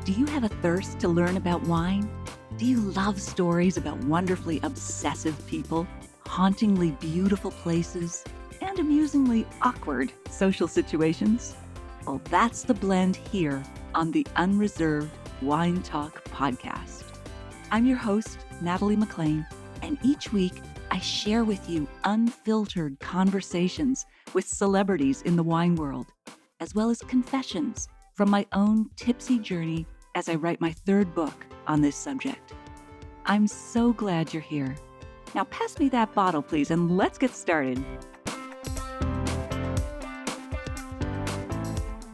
Do you have a thirst to learn about wine? Do you love stories about wonderfully obsessive people, hauntingly beautiful places, and amusingly awkward social situations? Well, that's the blend here on the Unreserved Wine Talk podcast. I'm your host, Natalie McLean, and each week I share with you unfiltered conversations with celebrities in the wine world, as well as confessions from my own tipsy journey as I write my third book on this subject. I'm so glad you're here. Now pass me that bottle, please, and let's get started.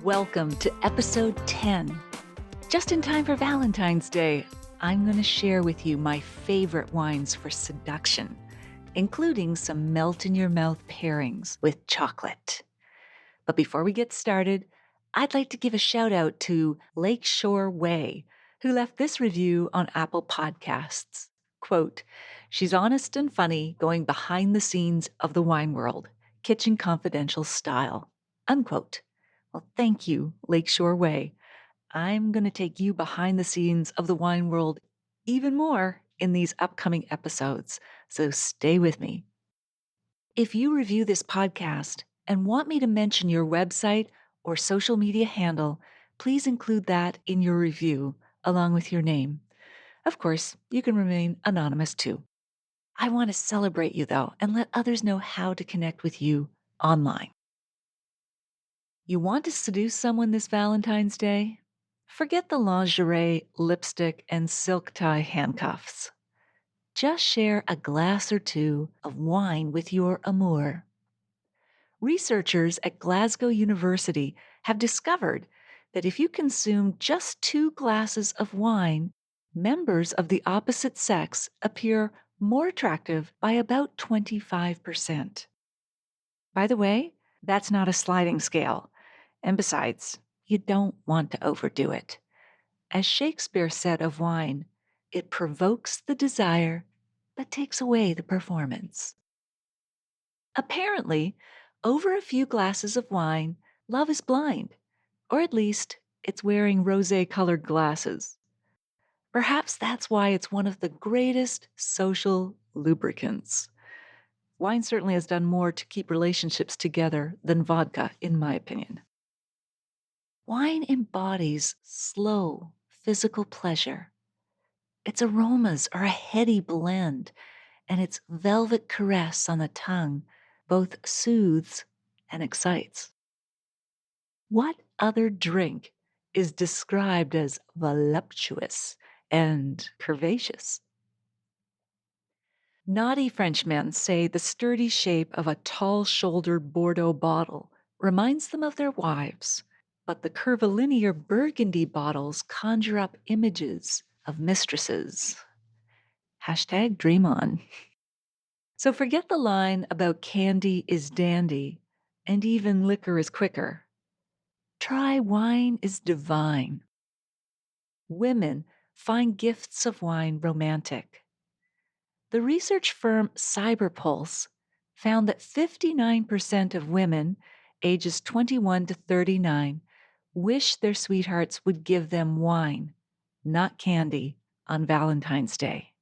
Welcome to episode 10. Just in time for Valentine's Day, I'm going to share with you my favorite wines for seduction, including some melt-in-your-mouth pairings with chocolate. But before we get started, I'd like to give a shout out to Lakeshore Way, who left this review on Apple Podcasts. Quote, "She's honest and funny, going behind the scenes of the wine world, Kitchen Confidential style." Unquote. Well, thank you, Lakeshore Way. I'm going to take you behind the scenes of the wine world even more in these upcoming episodes, so stay with me. If you review this podcast and want me to mention your website or social media handle, please include that in your review along with your name. Of course, you can remain anonymous too. I want to celebrate you though and let others know how to connect with you online. You want to seduce someone this Valentine's Day? Forget the lingerie, lipstick, and silk tie handcuffs. Just share a glass or two of wine with your amour. Researchers at Glasgow University have discovered that if you consume just 2 glasses of wine, members of the opposite sex appear more attractive by about 25%. By the way, that's not a sliding scale. And besides, you don't want to overdo it. As Shakespeare said of wine, it provokes the desire, but takes away the performance. Apparently, over a few glasses of wine, love is blind, or at least it's wearing rosé-colored glasses. Perhaps that's why it's one of the greatest social lubricants. Wine certainly has done more to keep relationships together than vodka, in my opinion. Wine embodies slow, physical pleasure. Its aromas are a heady blend, and its velvet caress on the tongue both soothes and excites. What other drink is described as voluptuous and curvaceous? Naughty Frenchmen say the sturdy shape of a tall-shouldered Bordeaux bottle reminds them of their wives, but the curvilinear Burgundy bottles conjure up images of mistresses. Hashtag dream on. So forget the line about candy is dandy and even liquor is quicker. Try wine is divine. Women find gifts of wine romantic. The research firm Cyberpulse found that 59% of women ages 21 to 39 wish their sweethearts would give them wine, not candy, on Valentine's Day.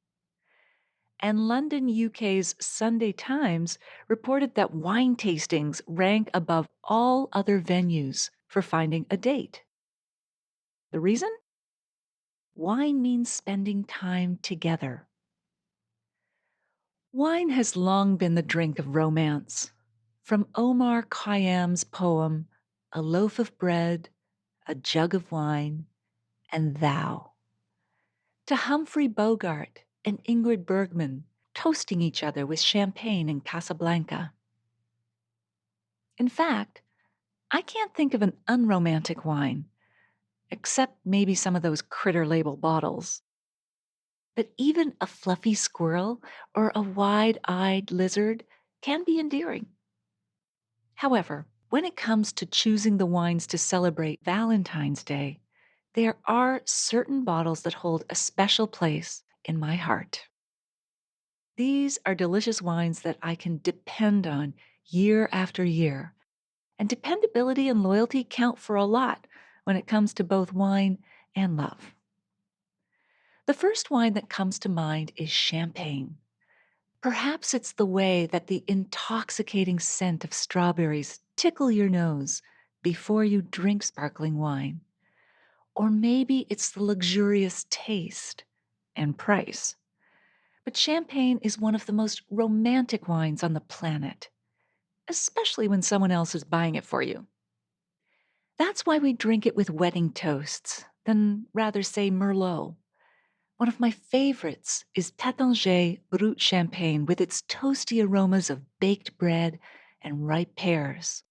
And London, UK's Sunday Times reported that wine tastings rank above all other venues for finding a date. The reason? Wine means spending time together. Wine has long been the drink of romance. From Omar Khayyam's poem, "A loaf of bread, a jug of wine, and thou," to Humphrey Bogart and Ingrid Bergman toasting each other with champagne in Casablanca. In fact, I can't think of an unromantic wine, except maybe some of those critter label bottles. But even a fluffy squirrel or a wide-eyed lizard can be endearing. However, when it comes to choosing the wines to celebrate Valentine's Day, there are certain bottles that hold a special place in my heart. These are delicious wines that I can depend on year after year, and dependability and loyalty count for a lot when it comes to both wine and love. The first wine that comes to mind is champagne. Perhaps it's the way that the intoxicating scent of strawberries tickle your nose before you drink sparkling wine. Or maybe it's the luxurious taste and price. But champagne is one of the most romantic wines on the planet, especially when someone else is buying it for you. That's why we drink it with wedding toasts, than rather say Merlot. One of my favorites is Taittinger Brut Champagne with its toasty aromas of baked bread and ripe pears.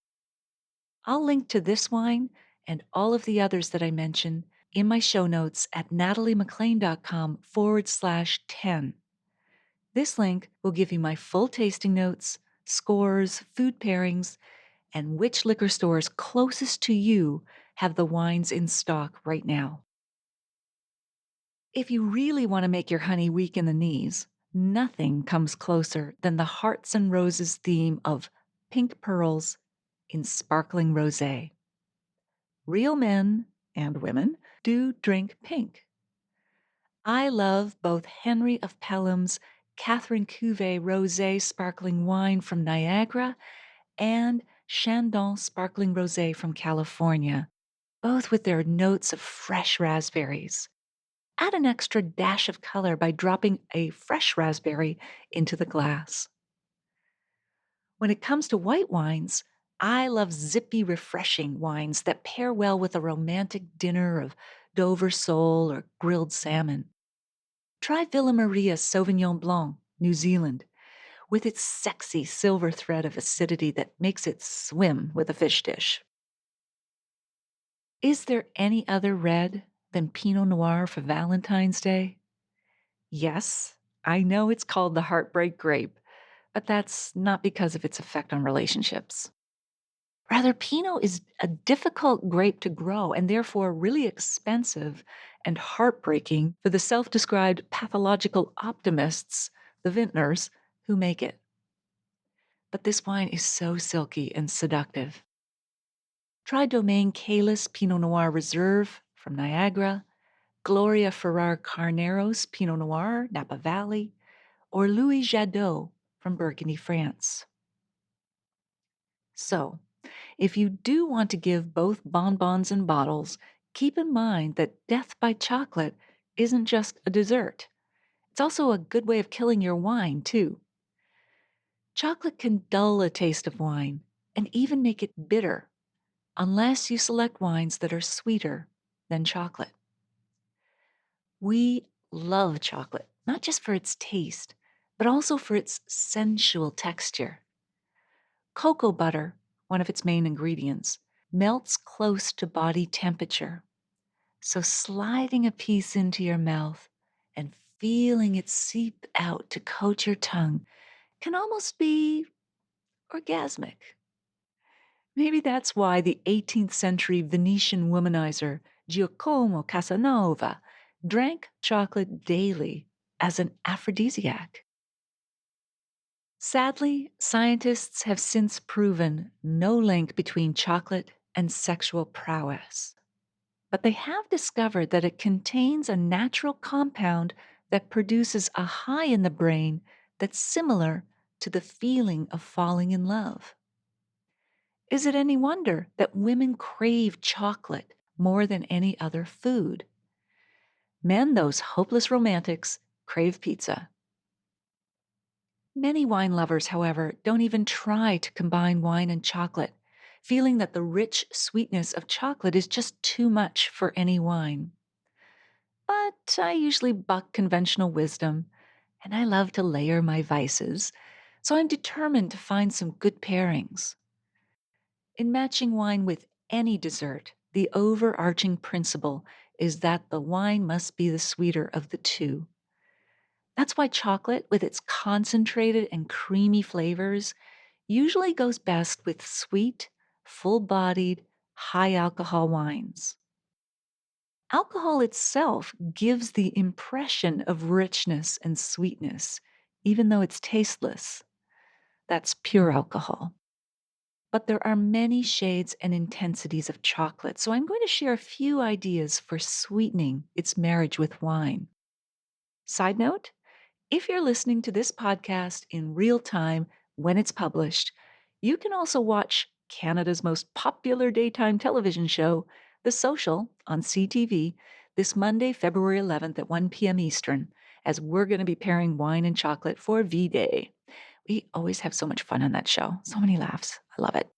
I'll link to this wine and all of the others that I mentioned in my show notes at nataliemclean.com/10. This link will give you my full tasting notes, scores, food pairings, and which liquor stores closest to you have the wines in stock right now. If you really want to make your honey weak in the knees, nothing comes closer than the Hearts and Roses theme of pink pearls in sparkling rosé. Real men and women do drink pink. I love both Henry of Pelham's Catherine Cuvée Rosé sparkling wine from Niagara and Chandon sparkling rosé from California, both with their notes of fresh raspberries. Add an extra dash of color by dropping a fresh raspberry into the glass. When it comes to white wines, I love zippy, refreshing wines that pair well with a romantic dinner of Dover sole or grilled salmon. Try Villa Maria Sauvignon Blanc, New Zealand, with its sexy silver thread of acidity that makes it swim with a fish dish. Is there any other red than Pinot Noir for Valentine's Day? Yes, I know it's called the heartbreak grape, but that's not because of its effect on relationships. Rather, Pinot is a difficult grape to grow and therefore really expensive and heartbreaking for the self described pathological optimists, the vintners, who make it. But this wine is so silky and seductive. Try Domaine Calis Pinot Noir Reserve from Niagara, Gloria Ferrar Carnero's Pinot Noir, Napa Valley, or Louis Jadot from Burgundy, France. So, if you do want to give both bonbons and bottles, keep in mind that death by chocolate isn't just a dessert. It's also a good way of killing your wine, too. Chocolate can dull a taste of wine and even make it bitter, unless you select wines that are sweeter than chocolate. We love chocolate, not just for its taste, but also for its sensual texture. Cocoa butter, one of its main ingredients, melts close to body temperature. So sliding a piece into your mouth and feeling it seep out to coat your tongue can almost be orgasmic. Maybe that's why the 18th century Venetian womanizer Giacomo Casanova drank chocolate daily as an aphrodisiac. Sadly, scientists have since proven no link between chocolate and sexual prowess. But they have discovered that it contains a natural compound that produces a high in the brain that's similar to the feeling of falling in love. Is it any wonder that women crave chocolate more than any other food? Men, those hopeless romantics, crave pizza. Many wine lovers, however, don't even try to combine wine and chocolate, feeling that the rich sweetness of chocolate is just too much for any wine. But I usually buck conventional wisdom, and I love to layer my vices, so I'm determined to find some good pairings. In matching wine with any dessert, the overarching principle is that the wine must be the sweeter of the two. That's why chocolate, with its concentrated and creamy flavors, usually goes best with sweet, full-bodied, high-alcohol wines. Alcohol itself gives the impression of richness and sweetness, even though it's tasteless. That's pure alcohol. but there are many shades and intensities of chocolate, so I'm going to share a few ideas for sweetening its marriage with wine. Side note, if you're listening to this podcast in real time when it's published, you can also watch Canada's most popular daytime television show, The Social, on CTV this Monday, February 11th at 1 p.m. Eastern, as we're going to be pairing wine and chocolate for V-Day. We always have so much fun on that show. So many laughs. I love it.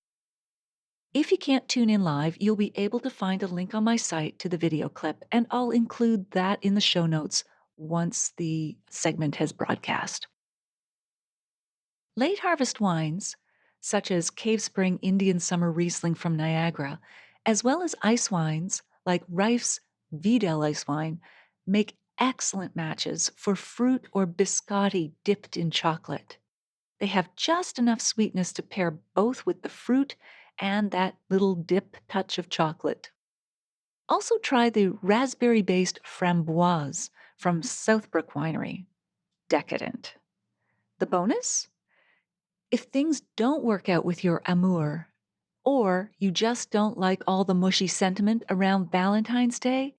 If you can't tune in live, you'll be able to find a link on my site to the video clip, and I'll include that in the show notes once the segment has broadcast. Late harvest wines, such as Cave Spring Indian Summer Riesling from Niagara, as well as ice wines like Rife's Vidal Ice Wine, make excellent matches for fruit or biscotti dipped in chocolate. They have just enough sweetness to pair both with the fruit and that little dip touch of chocolate. Also try the raspberry-based framboise from Southbrook Winery. Decadent. The bonus? If things don't work out with your amour, or you just don't like all the mushy sentiment around Valentine's Day,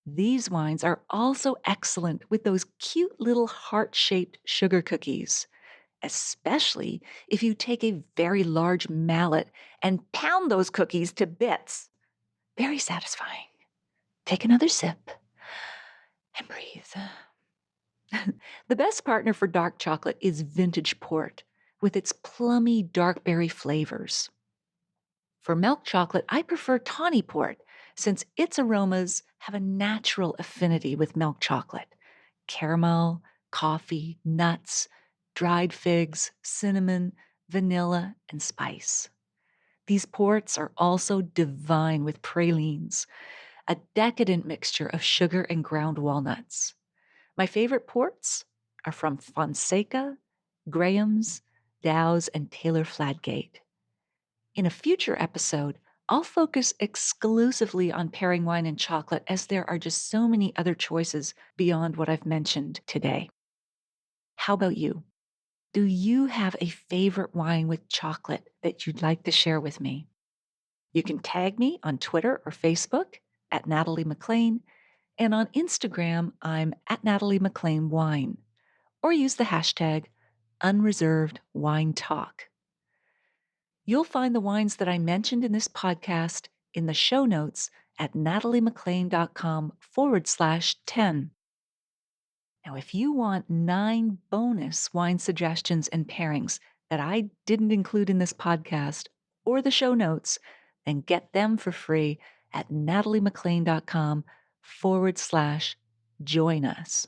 these wines are also excellent with those cute little heart-shaped sugar cookies, especially if you take a very large mallet and pound those cookies to bits. Very satisfying. Take another sip and breathe. The best partner for dark chocolate is vintage port, with its plummy dark berry flavors. For milk chocolate, I prefer tawny port, since its aromas have a natural affinity with milk chocolate. Caramel, coffee, nuts, dried figs, cinnamon, vanilla, and spice. These ports are also divine with pralines, a decadent mixture of sugar and ground walnuts. My favorite ports are from Fonseca, Graham's, Dow's, and Taylor Fladgate. In a future episode, I'll focus exclusively on pairing wine and chocolate, as there are just so many other choices beyond what I've mentioned today. How about you? Do you have a favorite wine with chocolate that you'd like to share with me? You can tag me on Twitter or Facebook at Natalie McLean, and on Instagram, I'm at Natalie McLean Wine, or use the hashtag #UnreservedWineTalk. You'll find the wines that I mentioned in this podcast in the show notes at nataliemclean.com/10. Now, if you want 9 bonus wine suggestions and pairings that I didn't include in this podcast or the show notes, then get them for free at nataliemclean.com/join us.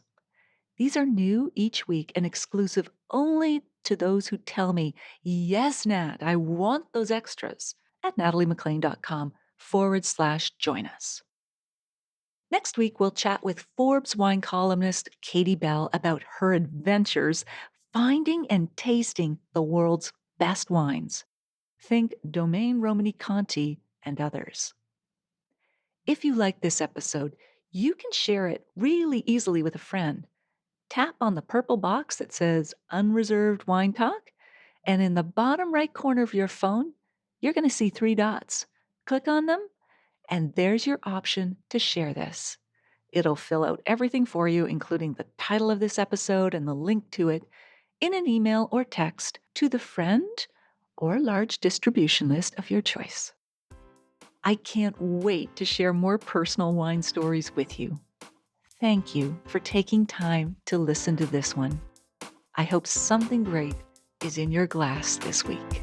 These are new each week and exclusive only to those who tell me, yes, Nat, I want those extras at nataliemclean.com/join us. Next week, we'll chat with Forbes wine columnist Katie Bell about her adventures finding and tasting the world's best wines. Think Domaine Romani Conti and others. If you like this episode, you can share it really easily with a friend. Tap on the purple box that says Unreserved Wine Talk, and in the bottom right corner of your phone, you're going to see 3 dots. Click on them, and there's your option to share this. It'll fill out everything for you, including the title of this episode and the link to it, in an email or text to the friend or large distribution list of your choice. I can't wait to share more personal wine stories with you. Thank you for taking time to listen to this one. I hope something great is in your glass this week.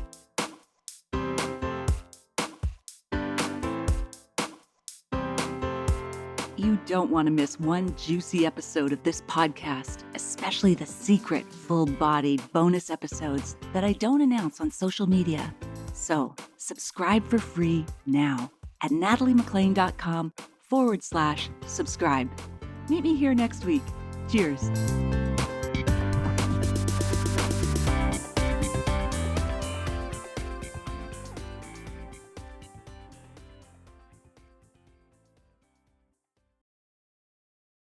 You don't want to miss one juicy episode of this podcast, especially the secret, full-bodied bonus episodes that I don't announce on social media. So subscribe for free now at nataliemclean.com/subscribe. Meet me here next week. Cheers.